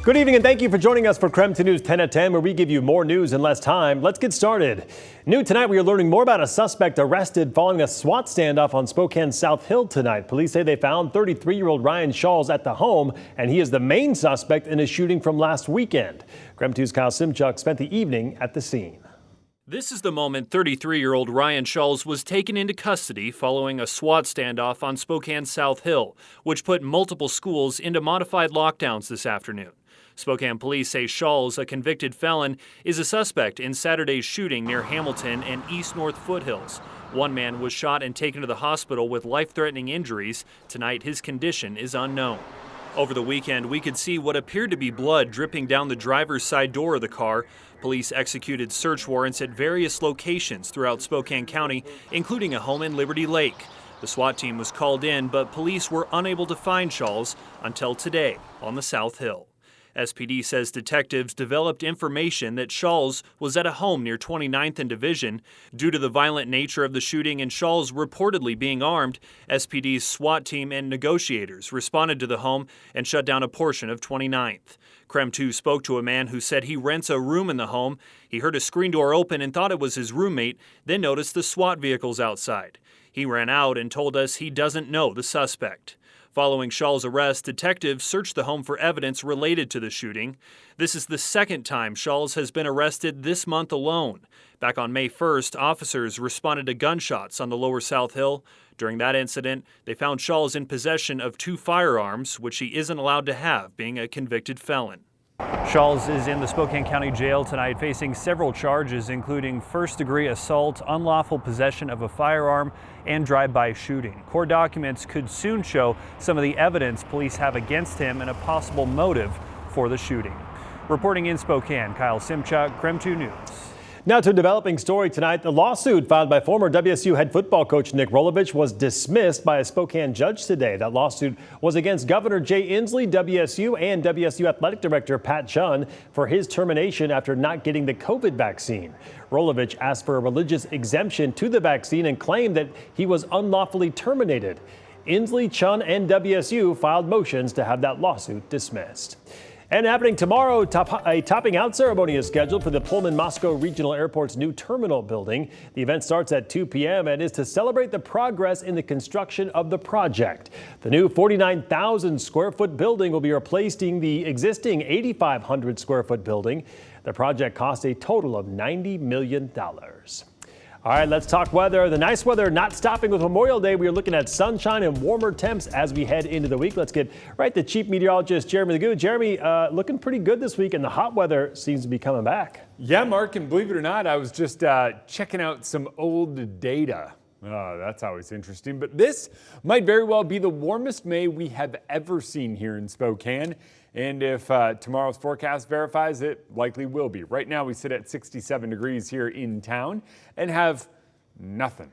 Good evening and thank you for joining us for KREM 2 News 10 at 10, where we give you more news in less time. Let's get started. New tonight, we are learning more about a suspect arrested following a SWAT standoff on Spokane South Hill tonight. Police say they found 33-year-old Ryan Shawls at the home, and he is the main suspect in a shooting from last weekend. KREM 2's Kyle Simchuk spent the evening at the scene. This is the moment 33-year-old Ryan Shawls was taken into custody following a SWAT standoff on Spokane South Hill, which put multiple schools into modified lockdowns this afternoon. Spokane police say Shawls, a convicted felon, is a suspect in Saturday's shooting near Hamilton and East North Foothills. One man was shot and taken to the hospital with life-threatening injuries. Tonight, his condition is unknown. Over the weekend, we could see what appeared to be blood dripping down the driver's side door of the car. Police executed search warrants at various locations throughout Spokane County, including a home in Liberty Lake. The SWAT team was called in, but police were unable to find Shawls until today on the South Hill. SPD says detectives developed information that Shawls was at a home near 29th and Division. Due to the violent nature of the shooting and Shawls reportedly being armed, SPD's SWAT team and negotiators responded to the home and shut down a portion of 29th. KREM 2 spoke to a man who said he rents a room in the home. He heard a screen door open and thought it was his roommate, then noticed the SWAT vehicles outside. He ran out and told us he doesn't know the suspect. Following Shawls' arrest, detectives searched the home for evidence related to the shooting. This is the second time Shawls has been arrested this month alone. Back on May 1st, officers responded to gunshots on the lower South Hill. During that incident, they found Shawls in possession of 2 firearms, which he isn't allowed to have, being a convicted felon. Shawls is in the Spokane County Jail tonight facing several charges, including first-degree assault, unlawful possession of a firearm, and drive-by shooting. Court documents could soon show some of the evidence police have against him and a possible motive for the shooting. Reporting in Spokane, Kyle Simchuk, KREM 2 News. Now to a developing story tonight. The lawsuit filed by former WSU head football coach Nick Rolovich was dismissed by a Spokane judge today. That lawsuit was against Governor Jay Inslee, WSU, and WSU athletic director Pat Chun for his termination after not getting the COVID vaccine. Rolovich asked for a religious exemption to the vaccine and claimed that he was unlawfully terminated. Inslee, Chun, and WSU filed motions to have that lawsuit dismissed. And happening tomorrow, a topping out ceremony is scheduled for the Pullman Regional Airport's new terminal building. The event starts at 2 p.m. and is to celebrate the progress in the construction of the project. The new 49,000 square foot building will be replacing the existing 8,500 square foot building. The project cost a total of $90 million. All right, let's talk weather. The nice weather not stopping with Memorial Day. We are looking at sunshine and warmer temps as we head into the week. Let's get right to Chief Meteorologist Jeremy Legoo. Jeremy, looking pretty good this week, and the hot weather seems to be coming back. Yeah, Mark, and believe it or not, I was just checking out some old data. That's always interesting. But this might very well be the warmest May we have ever seen here in Spokane. And if tomorrow's forecast verifies, it likely will be. Right now we sit at 67 degrees here in town and have nothing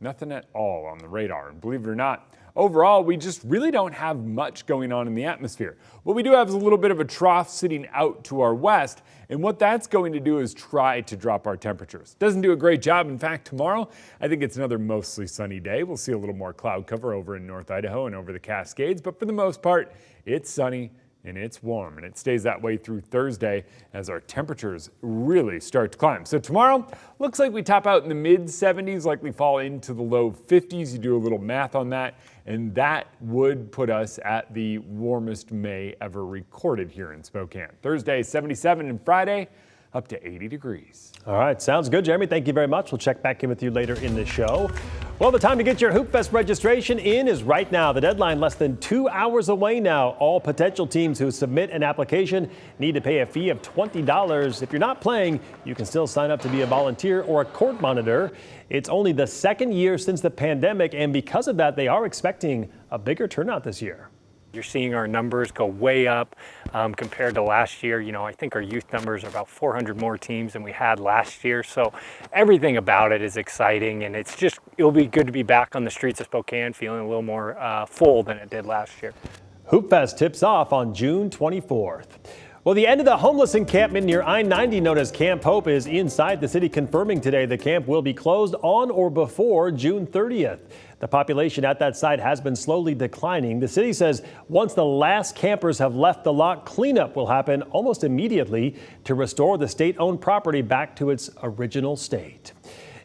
at all on the radar. And believe it or not, overall, we just really don't have much going on in the atmosphere. What we do have is a little bit of a trough sitting out to our west, and what that's going to do is try to drop our temperatures. Doesn't do a great job. In fact, tomorrow, I think it's another mostly sunny day. We'll see a little more cloud cover over in North Idaho and over the Cascades, but for the most part, it's sunny and it's warm, and it stays that way through Thursday as our temperatures really start to climb. So tomorrow, looks like we top out in the mid-70s, likely fall into the low 50s. You do a little math on that, and that would put us at the warmest May ever recorded here in Spokane. Thursday, 77, and Friday, up to 80 degrees. All right, sounds good, Jeremy. Thank you very much. We'll check back in with you later in the show. Well, the time to get your Hoopfest registration in is right now. The deadline less than 2 hours away now. All potential teams who submit an application need to pay a fee of $20. If you're not playing, you can still sign up to be a volunteer or a court monitor. It's only the second year since the pandemic, and because of that, they are expecting a bigger turnout this year. You're seeing our numbers go way up compared to last year. You know, I think our youth numbers are about 400 more teams than we had last year. So everything about it is exciting, and it'll be good to be back on the streets of Spokane feeling a little more full than it did last year. Hoopfest tips off on June 24th. Well, the end of the homeless encampment near I-90 known as Camp Hope is inside the city, confirming today the camp will be closed on or before June 30th. The population at that site has been slowly declining. The city says once the last campers have left the lot, cleanup will happen almost immediately to restore the state-owned property back to its original state.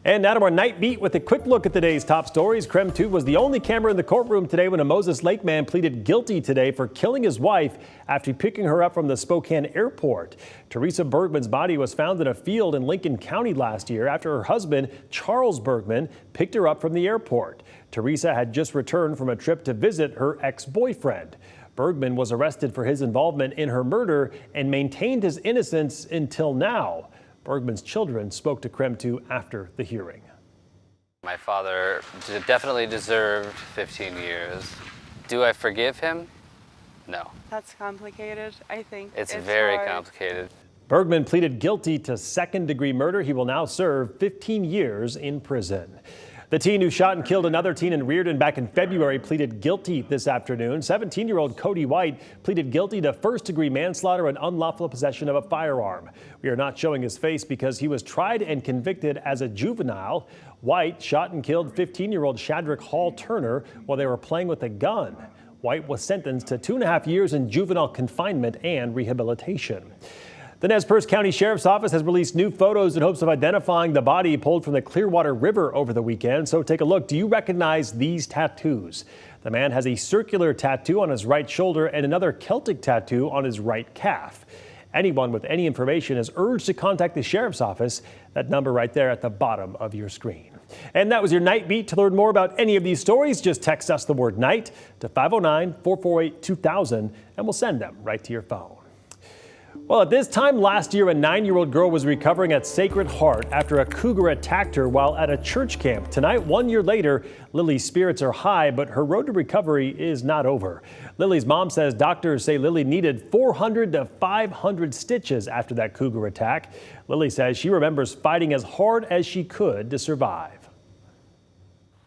And now to our night beat with a quick look at today's top stories. KREM 2 was the only camera in the courtroom today when a Moses Lake man pleaded guilty today for killing his wife after picking her up from the Spokane airport. Teresa Bergman's body was found in a field in Lincoln County last year after her husband, Charles Bergman, picked her up from the airport. Teresa had just returned from a trip to visit her ex-boyfriend. Bergman was arrested for his involvement in her murder and maintained his innocence until now. Bergman's children spoke to KREM 2 after the hearing. My father definitely deserved 15 years. Do I forgive him? No. That's complicated, I think. It's very hard. complicated. Bergman pleaded guilty to second-degree murder. He will now serve 15 years in prison. The teen who shot and killed another teen in Reardon back in February pleaded guilty this afternoon. 17-year-old Cody White pleaded guilty to first-degree manslaughter and unlawful possession of a firearm. We are not showing his face because he was tried and convicted as a juvenile. White shot and killed 15-year-old Shadrick Hall Turner while they were playing with a gun. White was sentenced to 2.5 years in juvenile confinement and rehabilitation. The Nez Perce County Sheriff's Office has released new photos in hopes of identifying the body pulled from the Clearwater River over the weekend. So take a look. Do you recognize these tattoos? The man has a circular tattoo on his right shoulder and another Celtic tattoo on his right calf. Anyone with any information is urged to contact the Sheriff's Office. That number right there at the bottom of your screen. And that was your Night Beat. To learn more about any of these stories, just text us the word night to 509-448-2000 and we'll send them right to your phone. Well, at this time last year, a 9-year-old girl was recovering at Sacred Heart after a cougar attacked her while at a church camp. Tonight, 1 year later, Lily's spirits are high, but her road to recovery is not over. Lily's mom says doctors say Lily needed 400 to 500 stitches after that cougar attack. Lily says she remembers fighting as hard as she could to survive.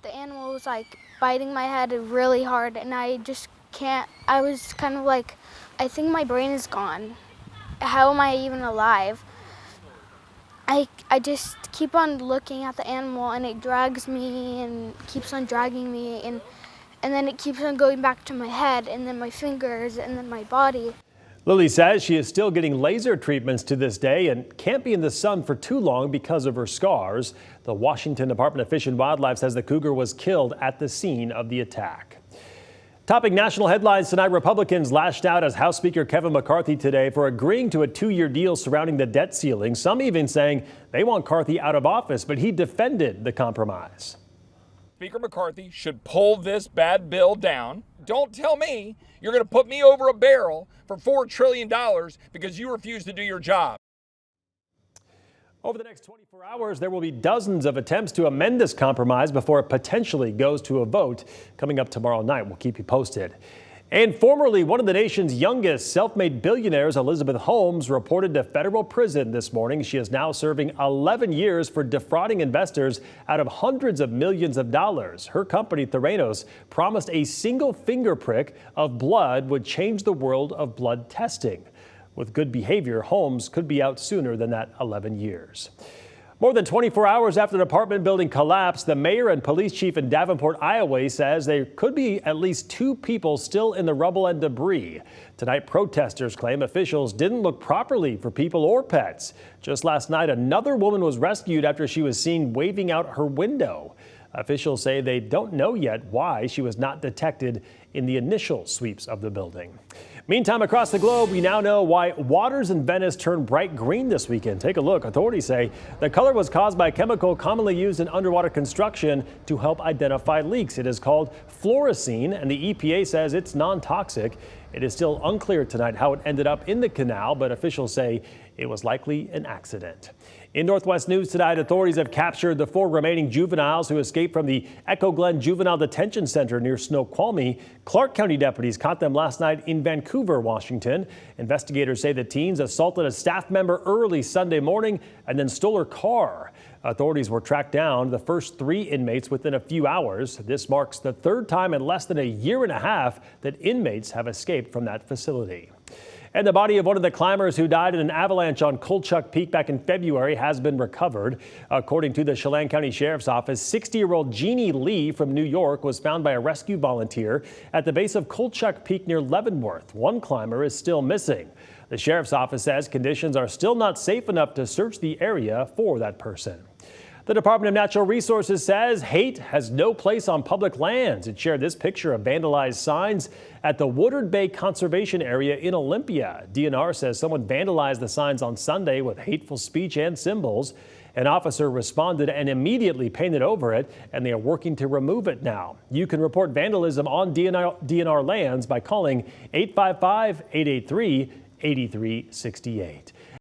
The animal was like biting my head really hard, and I just can't. I was kind of like, I think my brain is gone. How am I even alive? I just keep on looking at the animal and it drags me and keeps on dragging me and then it keeps on going back to my head and then my fingers and then my body. Lily says she is still getting laser treatments to this day and can't be in the sun for too long because of her scars. The Washington Department of Fish and Wildlife says the cougar was killed at the scene of the attack. Topping national headlines tonight, Republicans lashed out as House Speaker Kevin McCarthy today for agreeing to a 2-year deal surrounding the debt ceiling. Some even saying they want McCarthy out of office, but he defended the compromise. Speaker McCarthy should pull this bad bill down. Don't tell me you're going to put me over a barrel for $4 trillion because you refuse to do your job. Over the next 24 hours, there will be dozens of attempts to amend this compromise before it potentially goes to a vote coming up tomorrow night. We'll keep you posted. And formerly one of the nation's youngest self-made billionaires, Elizabeth Holmes, reported to federal prison this morning. She is now serving 11 years for defrauding investors out of hundreds of millions of dollars. Her company, Theranos, promised a single finger prick of blood would change the world of blood testing. With good behavior, Holmes could be out sooner than that 11 years. More than 24 hours after the apartment building collapsed, the mayor and police chief in Davenport, Iowa says there could be at least 2 people still in the rubble and debris. Tonight, protesters claim officials didn't look properly for people or pets. Just last night, another woman was rescued after she was seen waving out her window. Officials say they don't know yet why she was not detected in the initial sweeps of the building. Meantime, across the globe, we now know why waters in Venice turned bright green this weekend. Take a look. Authorities say the color was caused by a chemical commonly used in underwater construction to help identify leaks. It is called fluorescein, and the EPA says it's non-toxic. It is still unclear tonight how it ended up in the canal, but officials say it was likely an accident. In Northwest News tonight, authorities have captured the 4 remaining juveniles who escaped from the Echo Glen Juvenile Detention Center near Snoqualmie. Clark County deputies caught them last night in Vancouver, Washington. Investigators say the teens assaulted a staff member early Sunday morning and then stole her car. Authorities were tracked down the first 3 inmates within a few hours. This marks the 3rd time in less than a year and a half that inmates have escaped from that facility. And the body of one of the climbers who died in an avalanche on Kolchak Peak back in February has been recovered. According to the Chelan County Sheriff's Office, 60-year-old Jeannie Lee from New York was found by a rescue volunteer at the base of Kolchak Peak near Leavenworth. One climber is still missing. The Sheriff's Office says conditions are still not safe enough to search the area for that person. The Department of Natural Resources says hate has no place on public lands. It shared this picture of vandalized signs at the Woodard Bay Conservation Area in Olympia. DNR says someone vandalized the signs on Sunday with hateful speech and symbols. An officer responded and immediately painted over it, and they are working to remove it now. You can report vandalism on DNR lands by calling 855-883-8368.